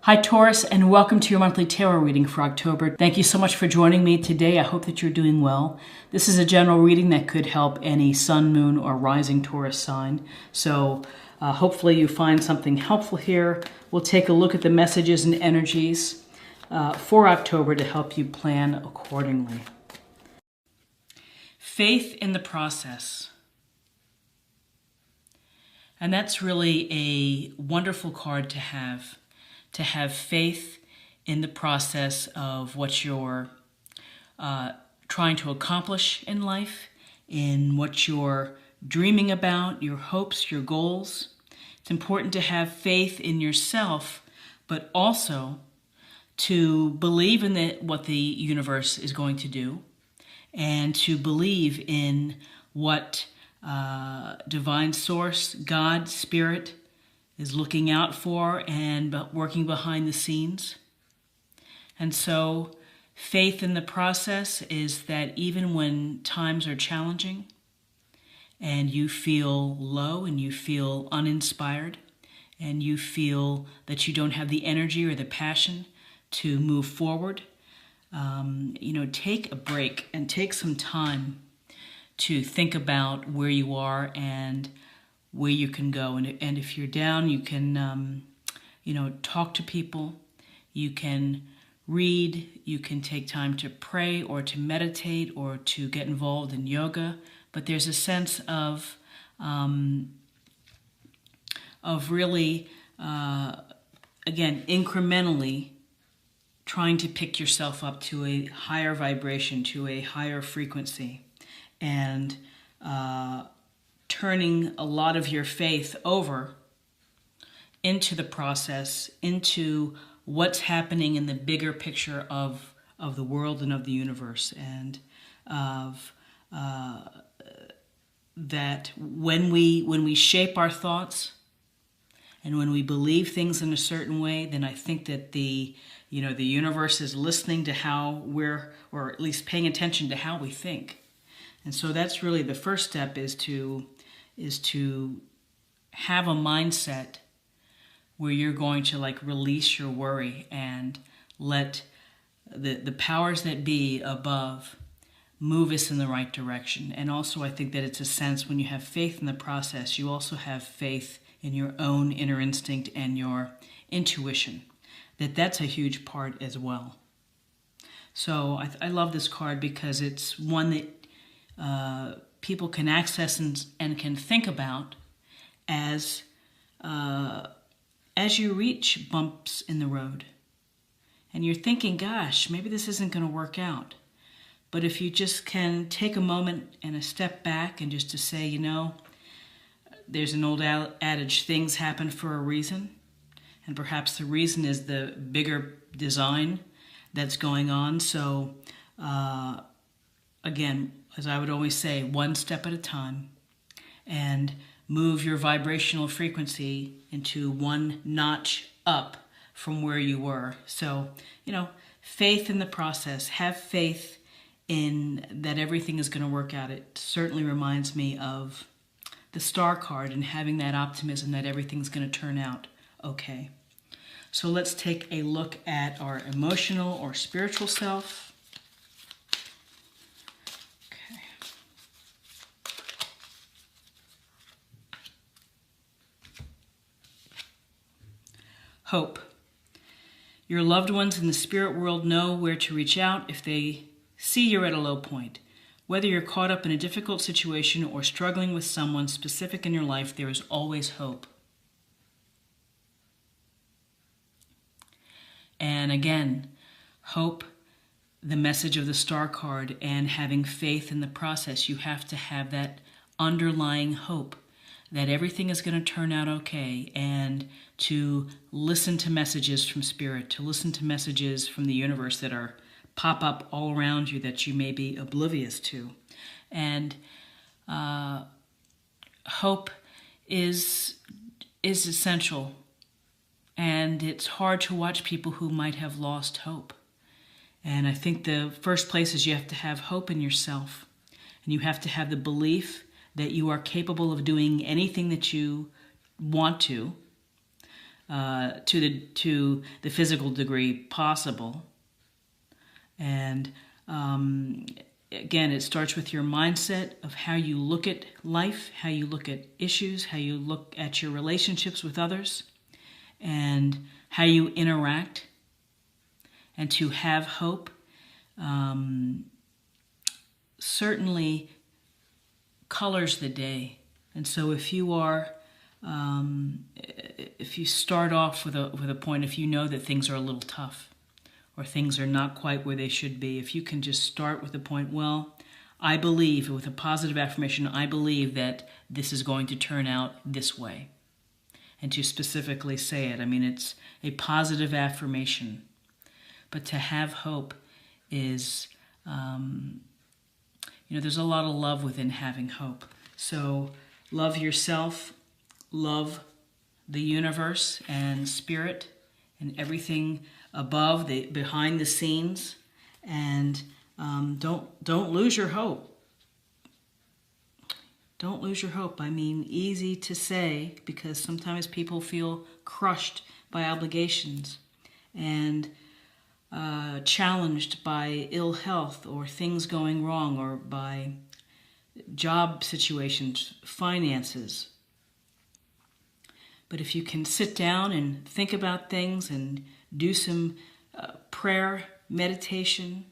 Hi Taurus, and welcome to your monthly tarot reading for October. Thank you so much for joining me today. I hope that you're doing well. This is a general reading that could help any sun, moon, or rising Taurus sign. So hopefully you find something helpful here. We'll take a look at the messages and energies for October to help you plan accordingly. Faith in the process. And that's really a wonderful card to have faith in the process of what you're trying to accomplish in life, in what you're dreaming about, your hopes, your goals. It's important to have faith in yourself, but also to believe in what the universe is going to do, and to believe in what divine source, God, Spirit, is looking out for and working behind the scenes. And so faith in the process is that even when times are challenging and you feel low and you feel uninspired and you feel that you don't have the energy or the passion to move forward, take a break and take some time to think about where you are and where you can go. And if you're down, you can, talk to people. You can read. You can take time to pray or to meditate or to get involved in yoga. But there's a sense of really, again, incrementally trying to pick yourself up to a higher vibration, to a higher frequency, and turning a lot of your faith over into the process, into what's happening in the bigger picture of the world and of the universe, and of that when we shape our thoughts and when we believe things in a certain way, then I think that the universe is listening to how we're, or at least paying attention to how we think. And so that's really the first step, is to have a mindset where you're going to release your worry and let the powers that be above move us in the right direction. And also I think that it's a sense, when you have faith in the process, you also have faith in your own inner instinct and your intuition. That's a huge part as well. So I love this card because it's one that people can access and can think about as you reach bumps in the road. And you're thinking, gosh, maybe this isn't going to work out. But if you just can take a moment and a step back and just to say, there's an old adage, things happen for a reason. And perhaps the reason is the bigger design that's going on. So, again, as I would always say, one step at a time, and move your vibrational frequency into one notch up from where you were. So, faith in the process. Have faith in that everything is going to work out. It certainly reminds me of the star card and having that optimism that everything's going to turn out okay. So let's take a look at our emotional or spiritual self. Hope. Your loved ones in the spirit world know where to reach out if they see you're at a low point. Whether you're caught up in a difficult situation or struggling with someone specific in your life, there is always hope. And again, hope, the message of the star card, and having faith in the process. You have to have that underlying hope that everything is going to turn out okay, and to listen to messages from Spirit, to listen to messages from the universe that pop up all around you that you may be oblivious to. And hope is essential. And it's hard to watch people who might have lost hope. And I think the first place is you have to have hope in yourself. And you have to have the belief that you are capable of doing anything that you want to. to the physical degree possible. And again, it starts with your mindset of how you look at life, how you look at issues, how you look at your relationships with others, and how you interact. And to have hope certainly colors the day. And so if you are, if you start off with a point, if you know that things are a little tough, or things are not quite where they should be, if you can just start with the point, well, I believe, with a positive affirmation, I believe that this is going to turn out this way. And to specifically say it, I mean, it's a positive affirmation. But to have hope is, there's a lot of love within having hope. So love yourself, love the universe and spirit and everything above, behind the scenes, and don't lose your hope. Don't lose your hope. I mean, easy to say because sometimes people feel crushed by obligations and challenged by ill health or things going wrong, or by job situations, finances. But if you can sit down and think about things and do some prayer, meditation,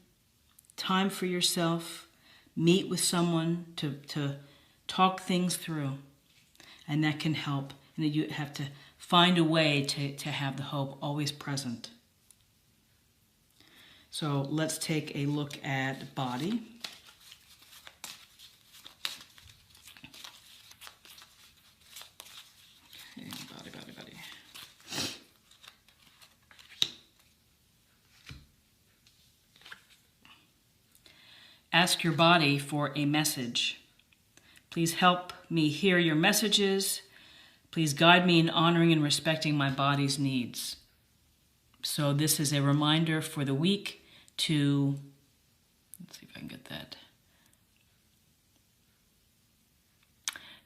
time for yourself, meet with someone to talk things through, and that can help. And you have to find a way to have the hope always present. So let's take a look at body. Okay, body. Ask your body for a message. Please help me hear your messages. Please guide me in honoring and respecting my body's needs. So this is a reminder for the week to, let's see if I can get that,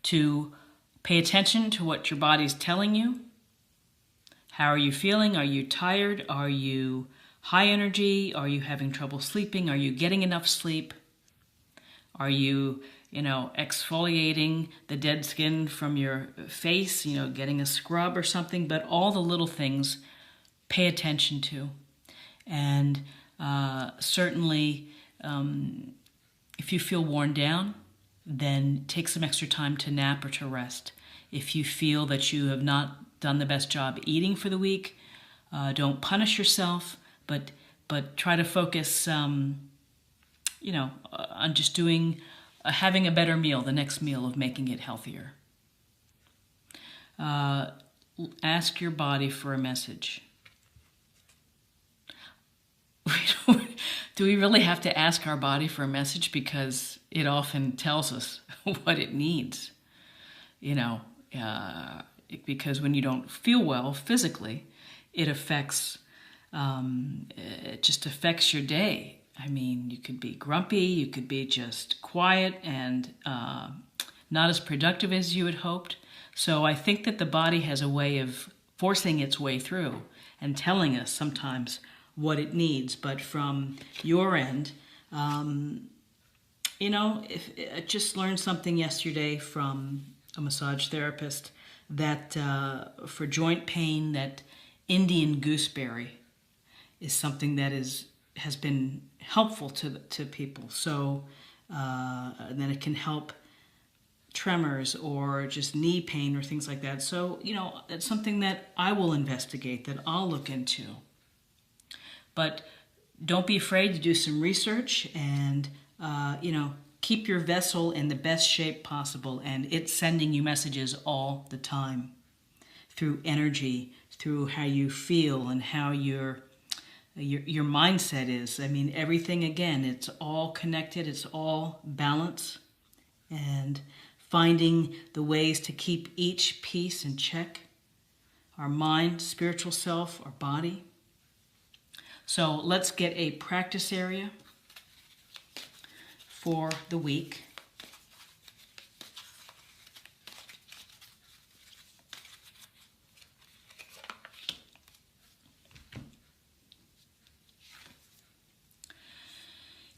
to pay attention to what your body's telling you. How are you feeling? Are you tired? Are you high energy? Are you having trouble sleeping? Are you getting enough sleep? Are you, exfoliating the dead skin from your face, getting a scrub or something? But all the little things, pay attention to. And certainly, if you feel worn down, then take some extra time to nap or to rest. If you feel that you have not done the best job eating for the week, don't punish yourself, but try to focus, on just doing, having a better meal, the next meal, of making it healthier. Ask your body for a message. Do we really have to ask our body for a message? Because it often tells us what it needs. Because when you don't feel well physically, it just affects your day. I mean, you could be grumpy, you could be just quiet and not as productive as you had hoped. So I think that the body has a way of forcing its way through and telling us sometimes what it needs. But from your end, I just learned something yesterday from a massage therapist that for joint pain, that Indian gooseberry is something that has been helpful to people. So then it can help tremors or just knee pain or things like that. So, it's something that I will investigate, that I'll look into. But don't be afraid to do some research and, keep your vessel in the best shape possible. And it's sending you messages all the time through energy, through how you feel and how your mindset is. I mean, everything, again, it's all connected. It's all balance. And finding the ways to keep each piece in check. Our mind, spiritual self, our body. So let's get a practice area for the week.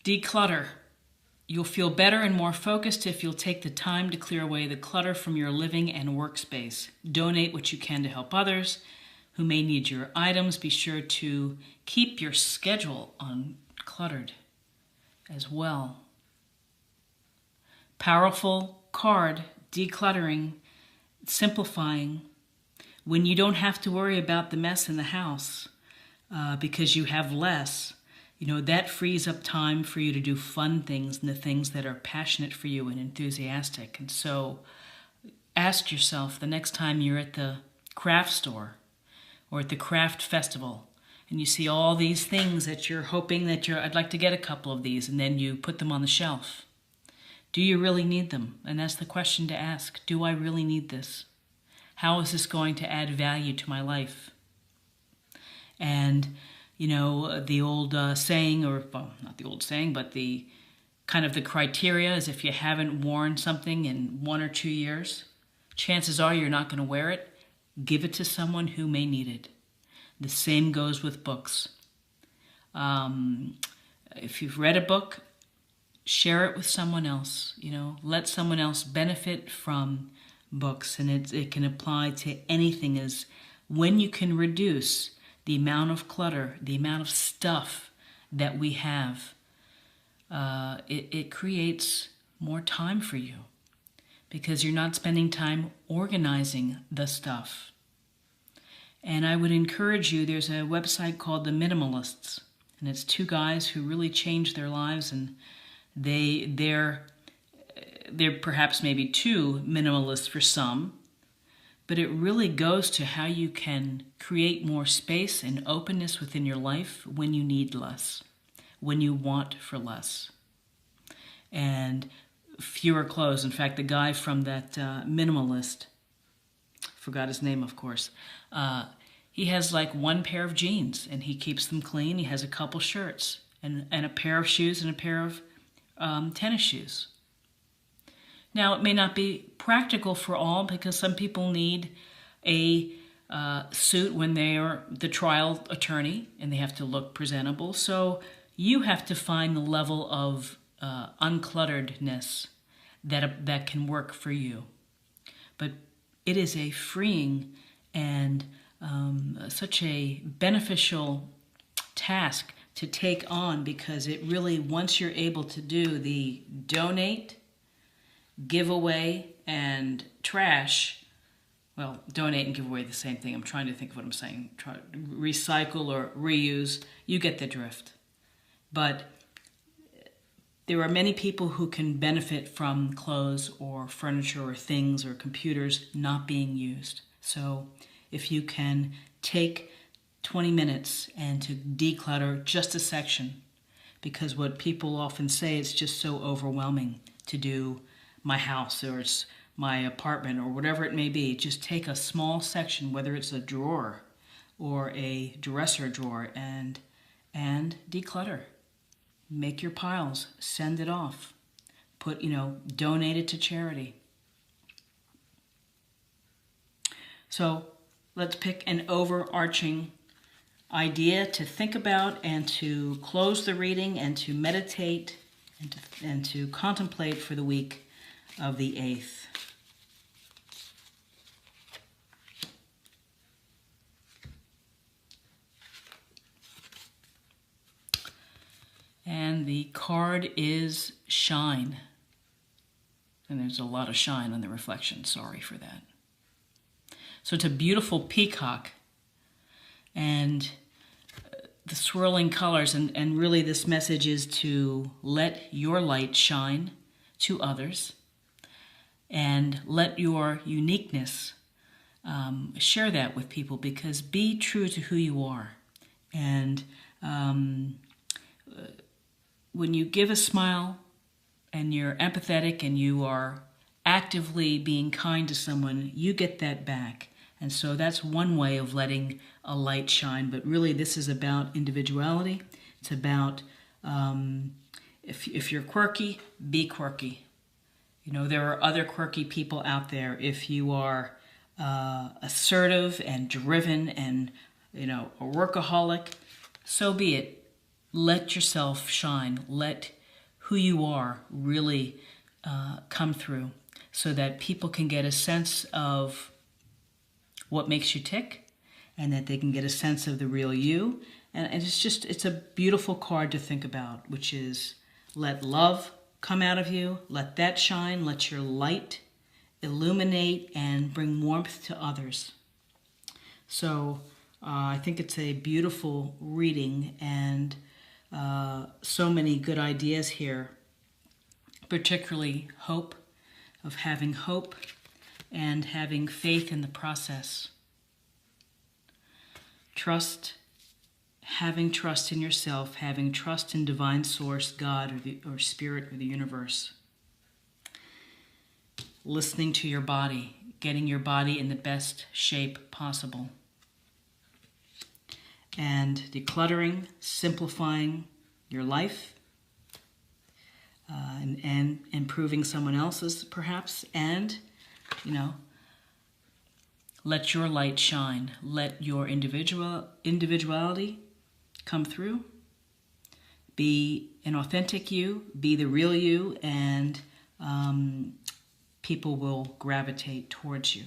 Declutter. You'll feel better and more focused if you'll take the time to clear away the clutter from your living and workspace. Donate what you can to help others who may need your items. Be sure to keep your schedule uncluttered as well. Powerful card, decluttering, simplifying. When you don't have to worry about the mess in the house because you have less, that frees up time for you to do fun things and the things that are passionate for you and enthusiastic. And so ask yourself the next time you're at the craft store or at the craft festival and you see all these things that you're hoping that I'd like to get a couple of these, and then you put them on the shelf. Do you really need them? And that's the question to ask. Do I really need this? How is this going to add value to my life? And the old saying, or well, not the old saying, but the kind of the criteria is if you haven't worn something in 1 or 2 years, chances are you're not going to wear it. Give it to someone who may need it. The same goes with books. If you've read a book, share it with someone else. Let someone else benefit from books, and it can apply to anything. As when you can reduce the amount of clutter, the amount of stuff that we have, it creates more time for you because you're not spending time organizing the stuff. And I would encourage you, there's a website called The Minimalists, and it's 2 guys who really changed their lives, and they're perhaps maybe too minimalist for some, but it really goes to how you can create more space and openness within your life when you need less, when you want for less, and fewer clothes. In fact, the guy from that minimalist, forgot his name, of course, he has like 1 pair of jeans, and he keeps them clean. He has a couple shirts and a pair of shoes and a pair of tennis shoes. Now, it may not be practical for all because some people need a suit when they are the trial attorney and they have to look presentable. So you have to find the level of unclutteredness that can work for you. But it is a freeing and such a beneficial task to take on, because it really, once you're able to do the donate, give away, and trash, well, donate and give away the same thing. I'm trying to think of what I'm saying. Recycle or reuse, you get the drift. But there are many people who can benefit from clothes or furniture or things or computers not being used. So if you can take 20 minutes and to declutter just a section, because what people often say, it's just so overwhelming to do my house or it's my apartment or whatever it may be. Just take a small section, whether it's a drawer or a dresser drawer, and declutter. Make your piles, send it off. Donate it to charity. So let's pick an overarching idea to think about and to close the reading and to meditate and to contemplate for the week of the 8th. And the card is shine. And there's a lot of shine on the reflection. Sorry for that. So it's a beautiful peacock. And the swirling colors. And really this message is to let your light shine to others. And let your uniqueness, share that with people, because be true to who you are. And when you give a smile and you're empathetic and you are actively being kind to someone, you get that back. And so that's one way of letting a light shine. But really this is about individuality. It's about if you're quirky, be quirky. There are other quirky people out there. If you are assertive and driven and, a workaholic, so be it. let yourself shine. Let who you are really come through so that people can get a sense of what makes you tick and that they can get a sense of the real you. And it's a beautiful card to think about, which is let love come out of you, let that shine, let your light illuminate and bring warmth to others. So I think it's a beautiful reading and so many good ideas here, particularly hope, of having hope and having faith in the process. Trust, having trust in yourself, having trust in divine source, God, or spirit, or the universe. Listening to your body, getting your body in the best shape possible. And decluttering, simplifying your life, and improving someone else's perhaps, and, let your light shine. Let your individuality come through. Be an authentic you, be the real you, and people will gravitate towards you.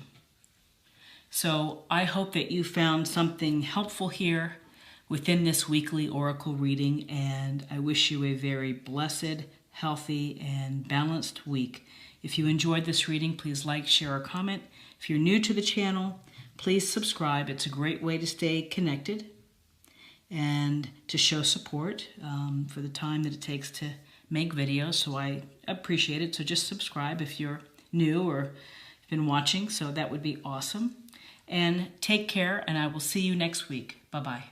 So I hope that you found something helpful here within this weekly oracle reading, and I wish you a very blessed, healthy, and balanced week. If you enjoyed this reading, please like, share, or comment. If you're new to the channel, please subscribe. It's a great way to stay connected and to show support for the time that it takes to make videos, so I appreciate it. So just subscribe if you're new or been watching, so that would be awesome. And take care, and I will see you next week. Bye-bye.